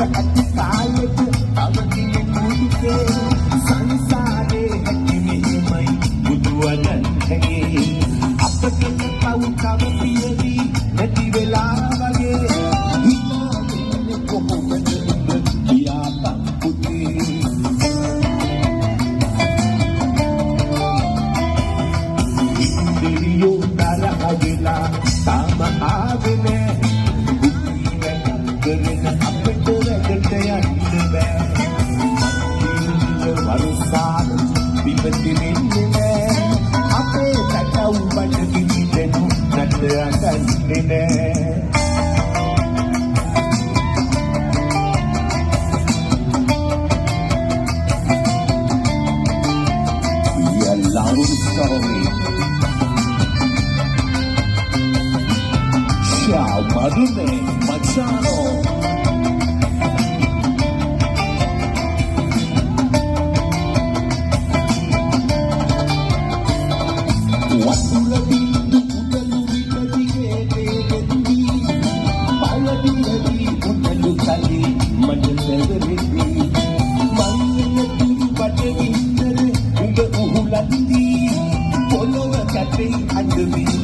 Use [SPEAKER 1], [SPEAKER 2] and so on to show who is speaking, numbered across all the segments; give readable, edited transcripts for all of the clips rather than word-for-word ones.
[SPEAKER 1] ඇති කාලෙට අවදින කුඩුකේ සංසාරේ හැටි මෙහෙමයි බුදුවදන්ගේ අපට පව් කව පියවි නැති වෙලා වගේ හිතන්නේ කොහොමද පියාපත් පුතේ ඉන්දියෝ තරහවෙලා තාම ආවේ නෑ කරන අපට වැඩට යන්න බෑ වරුසාල විපති වෙන්නේ නෑ අපේ පැටව් බඩ කිසිදෙනු නැට අඳන්නේ නෑ We are love story Ciao Madume Machano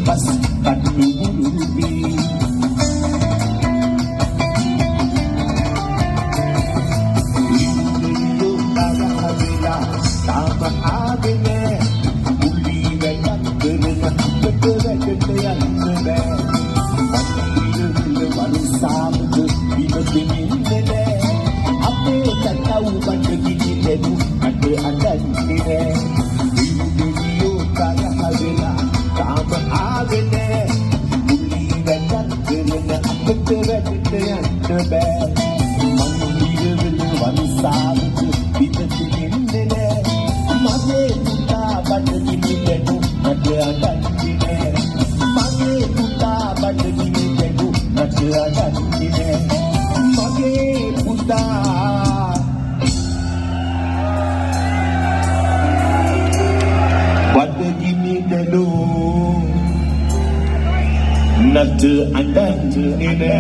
[SPEAKER 1] Bas kadu bulbi Indo tabahila tama abene uli vedak kerana apata වැඩට යන්න බෑ මන්දිරවල වරුසාමද විමදින්නේ නෑ අපේ තටව් බඩ කිදිදෙනු අද අඬන්නේ නෑ ඉන්දියෝ තරහවෙලා තාම ආවේ නෑ මුලි වැටක් කරන අපට වැඩට යන්න බෑ මන්දිරවල වරුසාමද විමදින්නේ නෑ මගේ පුතා බඩ කිදිදෙනු අද අඬන්නේ නෑ මගේ පුතා බඩ කිදිදෙනු අද අඬන්නේ නෑ මගේ පුතා Badagini delu Nat andant ine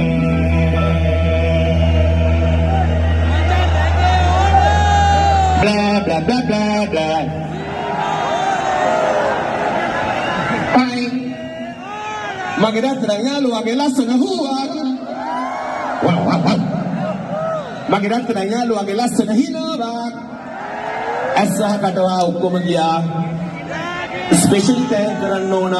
[SPEAKER 1] Blah blah blah blah blah Bye Magidat ranyalu agela senahuak Wow wow wow Magidat ranyalu agela senahinabak Asa katawa ukkom giya special thank කරන්න ඕන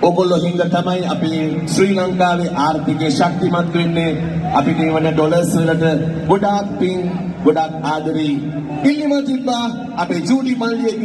[SPEAKER 1] ඔයගොල්ලෝ හින්දා තමයි අපි ශ්‍රී ලංකාවේ ආර්ථිකය ශක්තිමත් වෙන්නේ අපිට වන ඩොලර්ස් වලට ගොඩාක් පින් ගොඩාක් ආදරේ ඉල්ලීම තිබ්බා අපේ ජූඩි මල්ලියගේ